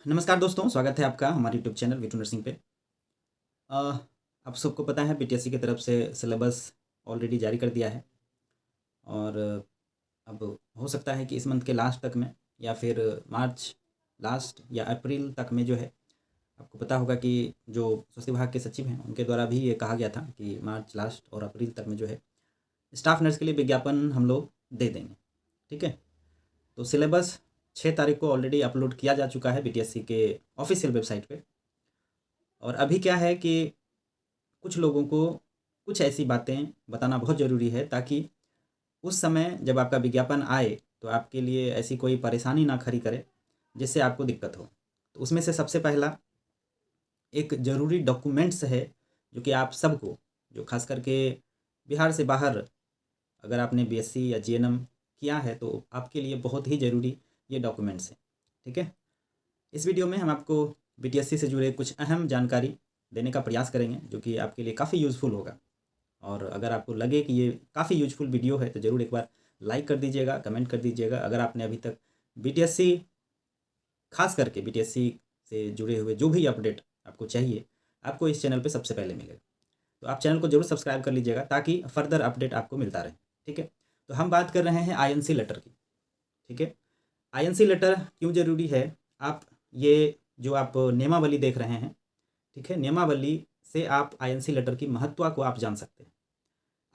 नमस्कार दोस्तों, स्वागत है आपका हमारे यूट्यूब चैनल वीटू नर्सिंग पे। आप सबको पता है बीटीएससी की तरफ से सिलेबस ऑलरेडी जारी कर दिया है और अब हो सकता है कि इस मंथ के लास्ट तक में या फिर मार्च लास्ट या अप्रैल तक में जो है, आपको पता होगा कि जो स्वास्थ्य विभाग के सचिव हैं उनके द्वारा भी ये कहा गया था कि मार्च लास्ट और अप्रैल तक में जो है स्टाफ नर्स के लिए विज्ञापन हम लोग दे देंगे। ठीक है, तो सिलेबस 6 तारीख को ऑलरेडी अपलोड किया जा चुका है बीटीएससी के ऑफिशियल वेबसाइट पे। और अभी क्या है कि कुछ लोगों को कुछ ऐसी बातें बताना बहुत ज़रूरी है ताकि उस समय जब आपका विज्ञापन आए तो आपके लिए ऐसी कोई परेशानी ना खड़ी करे जिससे आपको दिक्कत हो। तो उसमें से सबसे पहला एक ज़रूरी डॉक्यूमेंट्स है जो कि आप सबको, जो खास करके बिहार से बाहर अगर आपने बीएससी या जीएनएम किया है तो आपके लिए बहुत ही ज़रूरी ये डॉक्यूमेंट्स हैं। ठीक है, इस वीडियो में हम आपको बीटीएससी से जुड़े कुछ अहम जानकारी देने का प्रयास करेंगे जो कि आपके लिए काफ़ी यूज़फुल होगा। और अगर आपको लगे कि ये काफ़ी यूज़फुल वीडियो है तो ज़रूर एक बार लाइक कर दीजिएगा, कमेंट कर दीजिएगा। अगर आपने अभी तक बीटीएससी, खास करके बीटीएससी से जुड़े हुए जो भी अपडेट आपको चाहिए, आपको इस चैनल पे सबसे पहले मिलेगा। तो आप चैनल को ज़रूर सब्सक्राइब कर लीजिएगा ताकि फर्दर अपडेट आपको मिलता रहे। ठीक है, तो हम बात कर रहे हैं आईएनसी लेटर की। ठीक है, आईएनसी लेटर क्यों ज़रूरी है? आप ये जो आप नियमावली देख रहे हैं, ठीक है, नियमावली से आप आईएनसी लेटर की महत्व को आप जान सकते हैं।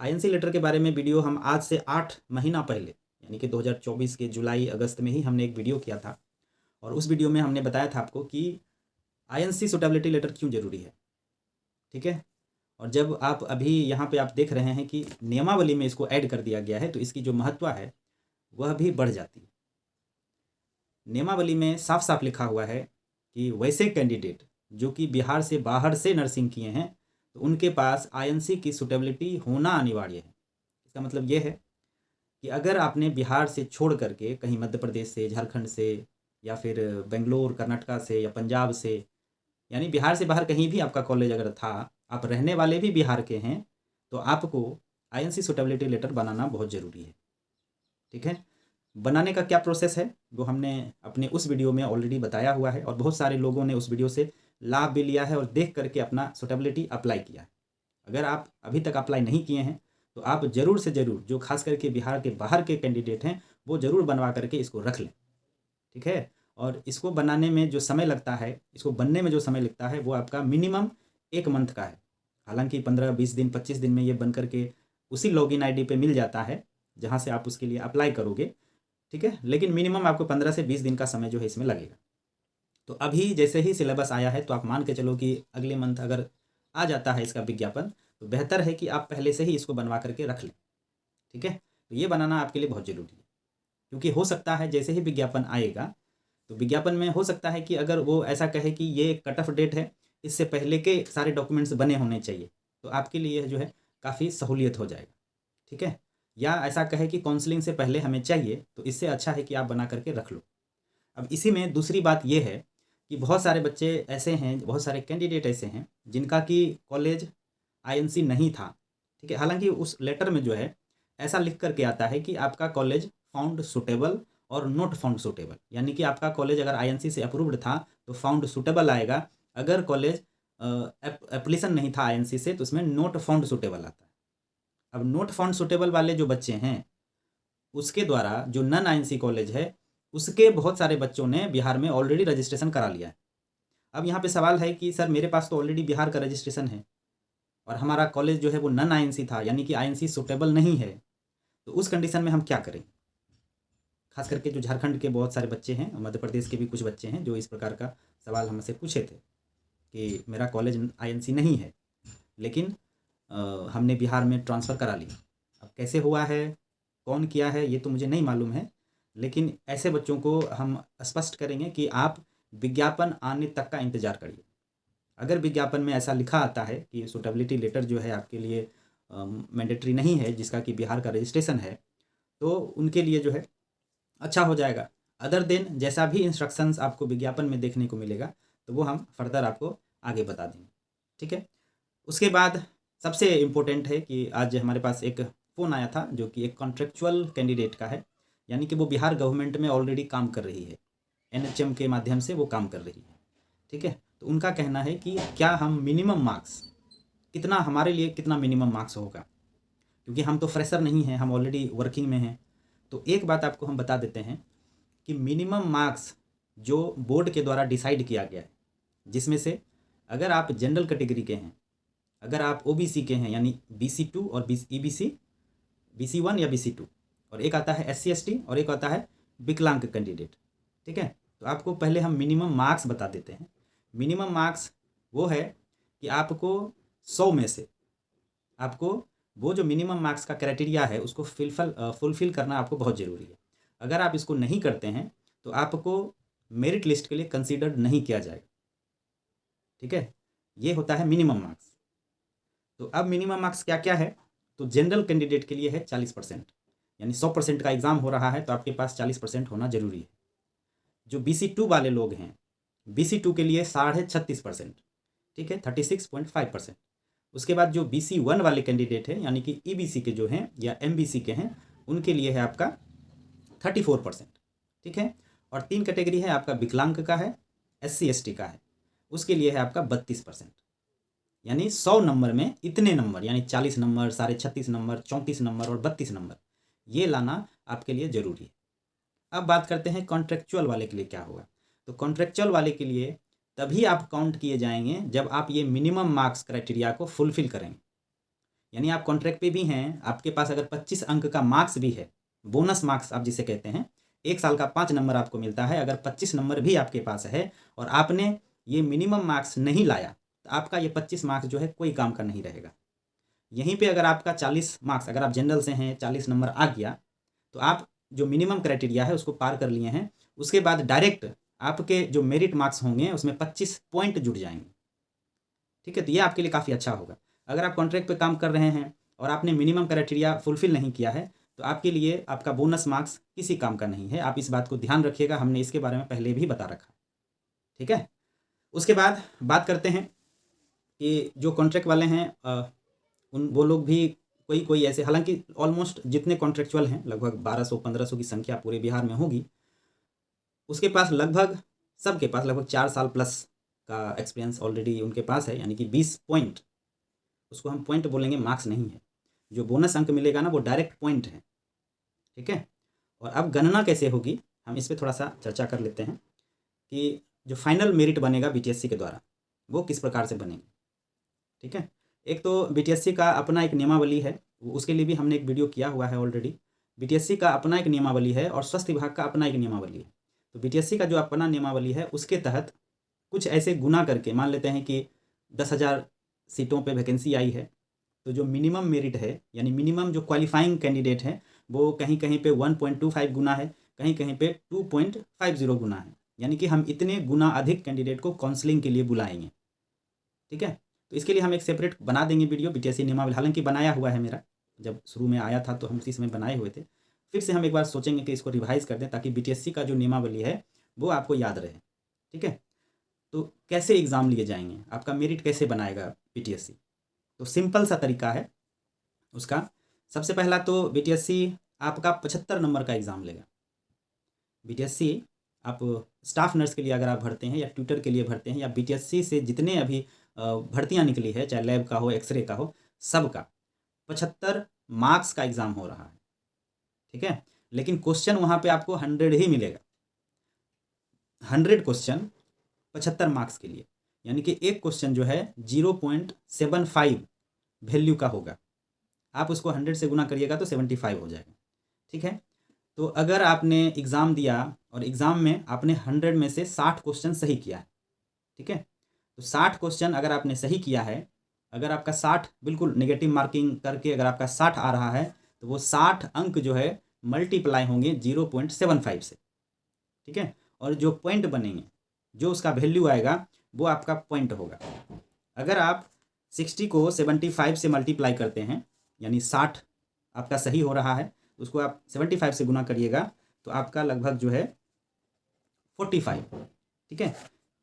आईएनसी लेटर के बारे में वीडियो हम आज से 8 महीना पहले यानी कि 2024 के जुलाई अगस्त में ही हमने एक वीडियो किया था और उस वीडियो में हमने बताया था आपको कि आईएनसी सुटेबिलिटी लेटर क्यों ज़रूरी है। ठीक है, और जब आप अभी यहाँ पे आप देख रहे हैं कि नियमावली में इसको ऐड कर दिया गया है तो इसकी जो महत्व है वह भी बढ़ जाती है। नियमावली में साफ साफ लिखा हुआ है कि वैसे कैंडिडेट जो कि बिहार से बाहर से नर्सिंग किए हैं तो उनके पास आईएनसी की सुटेबिलिटी होना अनिवार्य है। इसका मतलब ये है कि अगर आपने बिहार से छोड़ करके कहीं मध्य प्रदेश से, झारखंड से या फिर बेंगलोर कर्नाटका से या पंजाब से, यानी बिहार से बाहर कहीं भी आपका कॉलेज अगर था, आप रहने वाले भी बिहार के हैं, तो आपको आईएनसी सुटेबिलिटी लेटर बनाना बहुत ज़रूरी है। ठीक है, बनाने का क्या प्रोसेस है वो हमने अपने उस वीडियो में ऑलरेडी बताया हुआ है और बहुत सारे लोगों ने उस वीडियो से लाभ भी लिया है और देख करके अपना सुटेबिलिटी अप्लाई किया है। अगर आप अभी तक अप्लाई नहीं किए हैं तो आप ज़रूर से ज़रूर, जो खास करके बिहार के बाहर के कैंडिडेट हैं, वो ज़रूर बनवा करके इसको रख लें। ठीक है, और इसको बनाने में जो समय लगता है, इसको बनने में जो समय लगता है वो आपका मिनिमम 1 मंथ का है। हालांकि 15-20 दिन 25 दिन में ये बन करके उसी लॉगिन आईडी पे मिल जाता है जहाँ से आप उसके लिए अप्लाई करोगे। ठीक है, लेकिन मिनिमम आपको 15 से 20 दिन का समय जो है इसमें लगेगा। तो अभी जैसे ही सिलेबस आया है तो आप मान के चलो कि अगले मंथ अगर आ जाता है इसका विज्ञापन तो बेहतर है कि आप पहले से ही इसको बनवा करके रख लें। ठीक है, तो ये बनाना आपके लिए बहुत ज़रूरी है क्योंकि हो सकता है जैसे ही विज्ञापन आएगा तो विज्ञापन में हो सकता है कि अगर वो ऐसा कहे कि ये कट ऑफ डेट है, इससे पहले के सारे डॉक्यूमेंट्स बने होने चाहिए, तो आपके लिए जो है काफ़ी सहूलियत हो जाएगा। ठीक है, या ऐसा कहे कि काउंसलिंग से पहले हमें चाहिए, तो इससे अच्छा है कि आप बना करके रख लो। अब इसी में दूसरी बात ये है कि बहुत सारे बच्चे ऐसे हैं, बहुत सारे कैंडिडेट ऐसे हैं जिनका कि कॉलेज आईएनसी नहीं था। ठीक है, हालांकि उस लेटर में जो है ऐसा लिख करके आता है कि आपका कॉलेज फाउंड सुटेबल और नॉट फाउंड सुटेबल, यानी कि आपका कॉलेज अगर आईएनसी से अप्रूव्ड था तो फाउंड सुटेबल आएगा। अगर कॉलेज एप्लीकेशन नहीं था आईएनसी से तो उसमें नॉट फाउंड सुटेबल आता है। अब नॉट फाउंड सुटेबल वाले जो बच्चे हैं उसके द्वारा जो नन आईएनसी कॉलेज है उसके बहुत सारे बच्चों ने बिहार में ऑलरेडी रजिस्ट्रेशन करा लिया है। अब यहाँ पे सवाल है कि सर मेरे पास तो ऑलरेडी बिहार का रजिस्ट्रेशन है और हमारा कॉलेज जो है वो नन आईएनसी था, यानी कि आईएनसी सुटेबल नहीं है, तो उस कंडीशन में हम क्या करें? खास करके जो झारखंड के बहुत सारे बच्चे हैं, मध्य प्रदेश के भी कुछ बच्चे हैं जो इस प्रकार का सवाल हमसे पूछे थे कि मेरा कॉलेज आईएनसी नहीं है लेकिन हमने बिहार में ट्रांसफ़र करा लिया। अब कैसे हुआ है, कौन किया है, ये तो मुझे नहीं मालूम है, लेकिन ऐसे बच्चों को हम स्पष्ट करेंगे कि आप विज्ञापन आने तक का इंतज़ार करिए। अगर विज्ञापन में ऐसा लिखा आता है कि सूटेबिलिटी लेटर जो है आपके लिए मैंडेटरी नहीं है, जिसका कि बिहार का रजिस्ट्रेशन है, तो उनके लिए जो है अच्छा हो जाएगा। अदर देन जैसा भी इंस्ट्रक्शंस आपको विज्ञापन में देखने को मिलेगा तो वो हम फर्दर आपको आगे बता देंगे। ठीक है, उसके बाद सबसे इम्पोर्टेंट है कि आज हमारे पास एक फ़ोन आया था जो कि एक कॉन्ट्रेक्चुअल कैंडिडेट का है, यानी कि वो बिहार गवर्नमेंट में ऑलरेडी काम कर रही है। NHM के माध्यम से वो काम कर रही है। ठीक है, तो उनका कहना है कि क्या हम मिनिमम मार्क्स कितना, हमारे लिए कितना मिनिमम मार्क्स होगा, क्योंकि हम तो फ्रेशर नहीं हैं, हम ऑलरेडी वर्किंग में हैं। तो एक बात आपको हम बता देते हैं कि मिनिमम मार्क्स जो बोर्ड के द्वारा डिसाइड किया गया है, जिसमें से अगर आप जनरल कैटेगरी के हैं, अगर आप OBC के हैं यानी BC2 और EBC, BC1 या BC2, और एक आता है SC ST और एक आता है विकलांग कैंडिडेट। ठीक है, तो आपको पहले हम मिनिमम मार्क्स बता देते हैं। मिनिमम मार्क्स वो है कि आपको 100 में से आपको वो जो मिनिमम मार्क्स का क्राइटेरिया है उसको फुलफिल करना आपको बहुत ज़रूरी है। अगर आप इसको नहीं करते हैं तो आपको मेरिट लिस्ट के लिए कंसीडर नहीं किया जाएगा। ठीक है, ये होता है मिनिमम मार्क्स। तो अब मिनिमम मार्क्स क्या क्या है, तो जनरल कैंडिडेट के लिए है 40%, यानी 100% का एग्ज़ाम हो रहा है तो आपके पास 40% होना जरूरी है। जो BC2 वाले लोग हैं, BC2 के लिए 36.5%, ठीक है, 36.5%। उसके बाद जो BC1 वाले कैंडिडेट हैं यानी कि EBC के जो हैं या MBC के हैं, उनके लिए है आपका 34%। ठीक है, और 3 कैटेगरी है आपका विकलांग का है, SC ST का है, उसके लिए है आपका 32%। यानी 100 नंबर में इतने नंबर यानी 40 नंबर, 36.5 नंबर, 34 नंबर और 32 नंबर, ये लाना आपके लिए ज़रूरी है। अब बात करते हैं कॉन्ट्रेक्चुअल वाले के लिए क्या होगा। तो कॉन्ट्रेक्चुअल वाले के लिए तभी आप काउंट किए जाएंगे जब आप ये मिनिमम मार्क्स क्राइटेरिया को फुलफिल करेंगे। यानी आप कॉन्ट्रैक्ट पे भी हैं, आपके पास अगर 25 अंक का मार्क्स भी है, बोनस मार्क्स आप जिसे कहते हैं, 1 साल का 5 नंबर आपको मिलता है, अगर 25 नंबर भी आपके पास है और आपने ये मिनिमम मार्क्स नहीं लाया तो आपका ये 25 मार्क्स जो है कोई काम का नहीं रहेगा। यहीं पे अगर आपका 40 मार्क्स, अगर आप जनरल से हैं, 40 नंबर आ गया तो आप जो मिनिमम क्राइटेरिया है उसको पार कर लिए हैं। उसके बाद डायरेक्ट आपके जो मेरिट मार्क्स होंगे उसमें 25 पॉइंट जुड़ जाएंगे। ठीक है, तो ये आपके लिए काफ़ी अच्छा होगा। अगर आप कॉन्ट्रैक्ट पे काम कर रहे हैं और आपने मिनिमम क्राइटेरिया फुलफिल नहीं किया है तो आपके लिए आपका बोनस मार्क्स किसी काम का नहीं है। आप इस बात को ध्यान रखिएगा, हमने इसके बारे में पहले भी बता रखा है। ठीक है, उसके बाद बात करते हैं कि जो कॉन्ट्रैक्ट वाले हैं उन वो लोग भी कोई कोई ऐसे, हालांकि ऑलमोस्ट जितने कॉन्ट्रेक्चुअल हैं लगभग 1200-1500 की संख्या पूरे बिहार में होगी, उसके पास लगभग सबके पास लगभग 4 साल प्लस का एक्सपीरियंस ऑलरेडी उनके पास है, यानी कि 20 पॉइंट, उसको हम पॉइंट बोलेंगे, मार्क्स नहीं है। जो बोनस अंक मिलेगा ना वो डायरेक्ट पॉइंट है। ठीक है, और अब गणना कैसे होगी हम इस पर थोड़ा सा चर्चा कर लेते हैं कि जो फाइनल मेरिट बनेगा BTSC के द्वारा वो किस प्रकार से बनेंगे। ठीक है, एक तो BTSC का अपना एक नियमावली है, उसके लिए भी हमने एक वीडियो किया हुआ है ऑलरेडी। BTSC का अपना एक नियमावली है और स्वास्थ्य विभाग का अपना एक नियमावली है। तो BTSC का जो अपना नियमावली है उसके तहत कुछ ऐसे गुना करके मान लेते हैं कि 10,000 सीटों पे वैकेंसी आई है, तो जो मिनिमम मेरिट है यानी मिनिमम जो क्वालिफाइंग कैंडिडेट है वो कहीं कहीं पे 1.25 गुना है, कहीं कहीं पे 2.50 गुना है, यानी कि हम इतने गुना अधिक कैंडिडेट को काउंसलिंग के लिए बुलाएंगे। ठीक है, तो इसके लिए हम एक सेपरेट बना देंगे वीडियो BTSC नियमावली, हालांकि बनाया हुआ है मेरा, जब शुरू में आया था तो हम उसी समय बनाए हुए थे। फिर से हम एक बार सोचेंगे कि इसको रिवाइज कर दें ताकि BTSC का जो नियमावली है वो आपको याद रहे। ठीक है, तो कैसे एग्ज़ाम लिए जाएंगे, आपका मेरिट कैसे बनाएगा BTSC, तो सिंपल सा तरीका है उसका। सबसे पहला तो BTSC आपका 75 नंबर का एग्ज़ाम लेगा। BTSC आप स्टाफ नर्स के लिए अगर आप भरते हैं या ट्यूटर के लिए भरते हैं या BTSC से जितने अभी भर्तियां निकली है, चाहे लैब का हो, एक्सरे का हो, सबका 75 मार्क्स का एग्ज़ाम हो रहा है। ठीक है, लेकिन क्वेश्चन वहाँ पे आपको 100 ही मिलेगा, 100 क्वेश्चन 75 मार्क्स के लिए, यानी कि एक क्वेश्चन जो है 0.75 वैल्यू का होगा। आप उसको 100 से गुना करिएगा तो 75 हो जाएगा। ठीक है, तो अगर आपने एग्ज़ाम दिया और एग्ज़ाम में आपने 100 में से 60 क्वेश्चन सही किया है, ठीक है, तो 60 क्वेश्चन अगर आपने सही किया है, अगर आपका 60 बिल्कुल नेगेटिव मार्किंग करके अगर आपका 60 आ रहा है तो वो 60 अंक जो है मल्टीप्लाई होंगे 0.75 से। ठीक है, और जो पॉइंट बनेंगे, जो उसका वैल्यू आएगा वो आपका पॉइंट होगा। अगर आप 60 को 75 से मल्टीप्लाई करते हैं, यानी 60 आपका सही हो रहा है, उसको आप 75 से गुना करिएगा तो आपका लगभग जो है 45, ठीक है,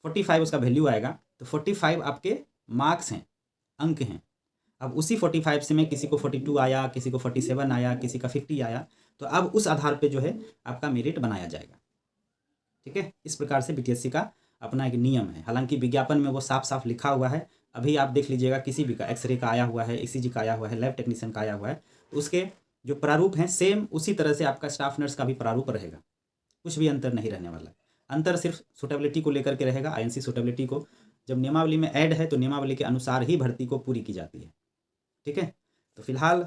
45 उसका वैल्यू आएगा। तो 45 आपके मार्क्स हैं, अंक हैं। अब उसी 45 से में किसी को 42 आया, किसी को 47 आया, किसी का 50 आया, तो अब उस आधार पे जो है आपका मेरिट बनाया जाएगा। ठीक है, इस प्रकार से बीटीएससी का अपना एक नियम है। हालांकि विज्ञापन में वो साफ साफ लिखा हुआ है, अभी आप देख लीजिएगा किसी भी का एक्सरे का आया हुआ है, ईसीजी का आया हुआ है, लैब टेक्नीशियन का आया हुआ है, तो उसके जो प्रारूप हैं सेम उसी तरह से आपका स्टाफ नर्स का भी प्रारूप रहेगा, कुछ भी अंतर नहीं रहने वाला है। अंतर सिर्फ सुटेबिलिटी को लेकर के रहेगा। आईएनसी सुटेबिलिटी को जब नियमावली में ऐड है तो नियमावली के अनुसार ही भर्ती को पूरी की जाती है। ठीक है, तो फिलहाल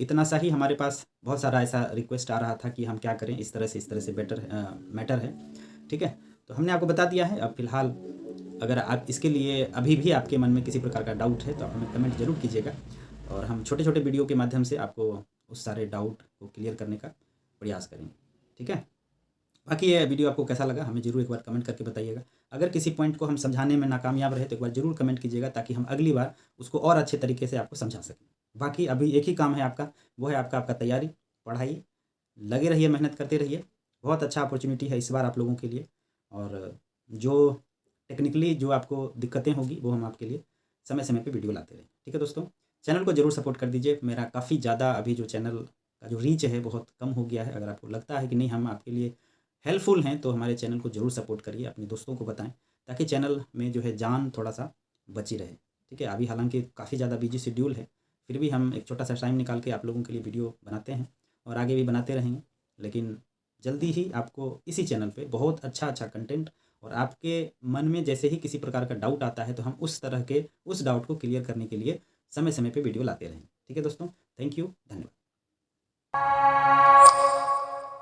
इतना सा ही हमारे पास बहुत सारा ऐसा रिक्वेस्ट आ रहा था कि हम क्या करें, इस तरह से बेटर मैटर है। ठीक है, तो हमने आपको बता दिया है। अब फिलहाल अगर आप इसके लिए अभी भी आपके मन में किसी प्रकार का डाउट है तो आप हमें कमेंट जरूर कीजिएगा, और हम छोटे छोटे वीडियो के माध्यम से आपको उस सारे डाउट को क्लियर करने का प्रयास करेंगे। ठीक है, बाकी ये वीडियो आपको कैसा लगा हमें ज़रूर एक बार कमेंट करके बताइएगा। अगर किसी पॉइंट को हम समझाने में नाकामयाब रहे तो एक बार ज़रूर कमेंट कीजिएगा, ताकि हम अगली बार उसको और अच्छे तरीके से आपको समझा सकें। बाकी अभी एक ही काम है आपका, वो है आपका तैयारी, पढ़ाई, लगे रहिए, मेहनत करते रहिए। बहुत अच्छा अपॉर्चुनिटी है इस बार आप लोगों के लिए, और जो टेक्निकली जो आपको दिक्कतें होगी वो हम आपके लिए समय समय पे वीडियो लाते रहें। ठीक है दोस्तों, चैनल को ज़रूर सपोर्ट कर दीजिए। मेरा काफ़ी ज़्यादा अभी जो चैनल का जो रीच है बहुत कम हो गया है। अगर आपको लगता है कि नहीं हम आपके लिए हेल्पफुल हैं तो हमारे चैनल को ज़रूर सपोर्ट करिए, अपने दोस्तों को बताएं, ताकि चैनल में जो है जान थोड़ा सा बची रहे। ठीक है, अभी हालांकि काफ़ी ज़्यादा बिजी शेड्यूल है, फिर भी हम एक छोटा सा टाइम निकाल के आप लोगों के लिए वीडियो बनाते हैं, और आगे भी बनाते रहेंगे। लेकिन जल्दी ही आपको इसी चैनल पे बहुत अच्छा अच्छा कंटेंट, और आपके मन में जैसे ही किसी प्रकार का डाउट आता है तो हम उस तरह के उस डाउट को क्लियर करने के लिए समय समय पे वीडियो लाते रहें। ठीक है दोस्तों, थैंक यू, धन्यवाद।